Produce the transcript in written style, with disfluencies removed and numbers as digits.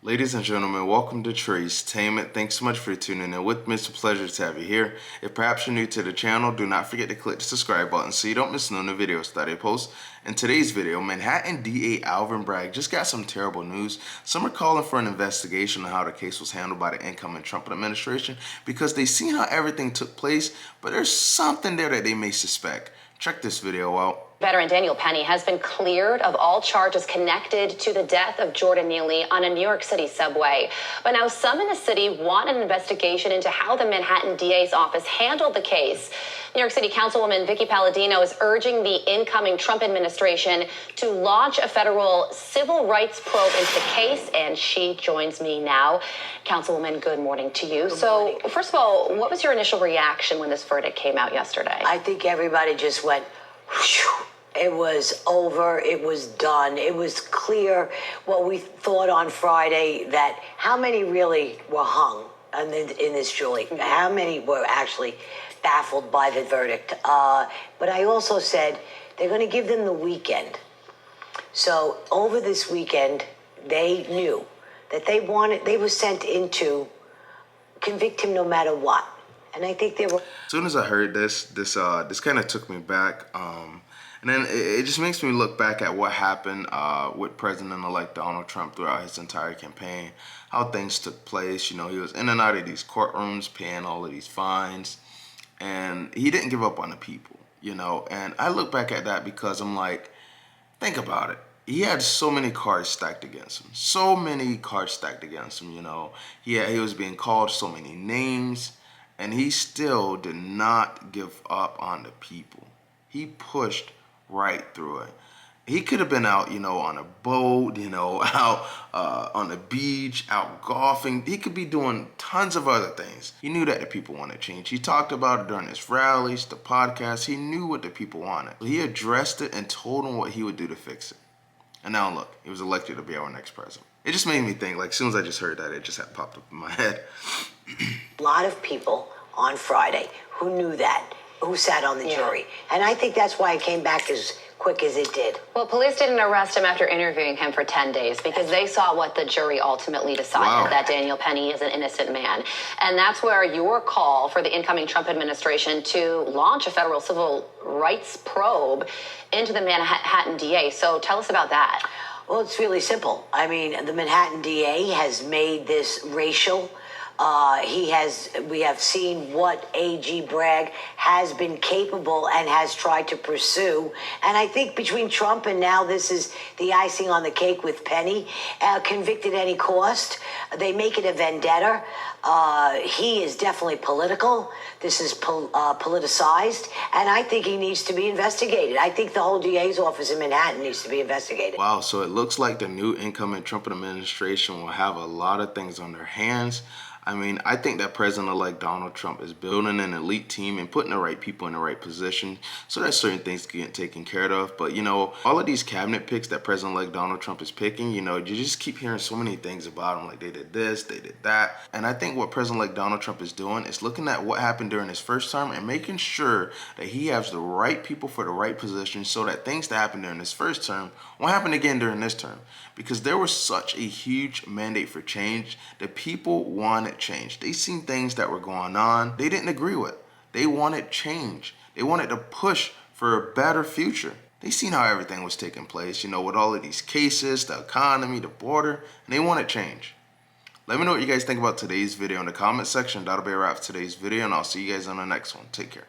Ladies and gentlemen, welcome to Tracetainment. Thanks so much for tuning in with me. It's a pleasure to have you here. If perhaps you're new to the channel, do not forget to click the subscribe button so you don't miss none of the videos that I post. In today's video, Manhattan DA Alvin Bragg just got some terrible news. Some are calling for an investigation on how the case was handled by the incoming Trump administration because they see how everything took place, but there's something there that they may suspect. Check this video out. Veteran Daniel Penny has been cleared of all charges connected to the death of Jordan Neely on a New York City subway. But now some in the city want an investigation into how the Manhattan DA's office handled the case. New York City Councilwoman Vicky Palladino is urging the incoming Trump administration to launch a federal civil rights probe into the case, and she joins me now. Councilwoman, good morning to you. So, first of all, what was your initial reaction when this verdict came out yesterday? I think everybody just went, whew. It was over. It was done. It was clear what we thought on Friday, that how many really were hung in this jury? How many were actually baffled by the verdict? But I also said they're going to give them the weekend. So over this weekend, they knew that they were sent in to convict him no matter what. And I think they were. As soon as I heard this kind of took me back. And then it just makes me look back at what happened with President-elect Donald Trump throughout his entire campaign, how things took place. You know, he was in and out of these courtrooms paying all of these fines, and he didn't give up on the people, you know. And I look back at that because I'm like, think about it. He had so many cards stacked against him. So many cards stacked against him, you know. He was being called so many names, and he still did not give up on the people. He pushed right through it. He could have been out, you know, on a boat, you know, out on the beach, out golfing. He could be doing tons of other things. He knew that the people wanted change. He talked about it during his rallies, the podcast. He knew what the people wanted. He addressed it and told them what he would do to fix it. And now look, he was elected to be our next president. It just made me think, like, as soon as I just heard that, it just had popped up in my head. A lot of people on Friday who knew that, who sat on the jury. And I think that's why it came back as quick as it did. Well, police didn't arrest him after interviewing him for 10 days because they saw what the jury ultimately decided, that Daniel Penny is an innocent man. And that's where your call for the incoming Trump administration to launch a federal civil rights probe into the Manhattan DA. So tell us about that. Well, it's really simple. I mean, the Manhattan DA has made this racial. We have seen what AG Bragg has been capable and has tried to pursue. And I think between Trump and now this is the icing on the cake with Penny, convicted at any cost. They make it a vendetta. He is definitely political. This is politicized. And I think he needs to be investigated. I think the whole DA's office in Manhattan needs to be investigated. Wow, so it looks like the new incoming Trump administration will have a lot of things on their hands. I mean, I think that President-elect Donald Trump is building an elite team and putting the right people in the right position so that certain things can get taken care of. But, you know, all of these cabinet picks that President-elect Donald Trump is picking, you know, you just keep hearing so many things about them. Like, they did this, they did that. And I think what President-elect Donald Trump is doing is looking at what happened during his first term and making sure that he has the right people for the right position so that things that happened during his first term won't happen again during this term. Because there was such a huge mandate for change. The people wanted change. They seen things that were going on they didn't agree with. They wanted change. They wanted to push for a better future. They seen how everything was taking place, you know, with all of these cases, the economy, the border, and they wanted change. Let me know what you guys think about today's video in the comment section. That'll be a wrap for today's video, and I'll see you guys on the next one. Take care.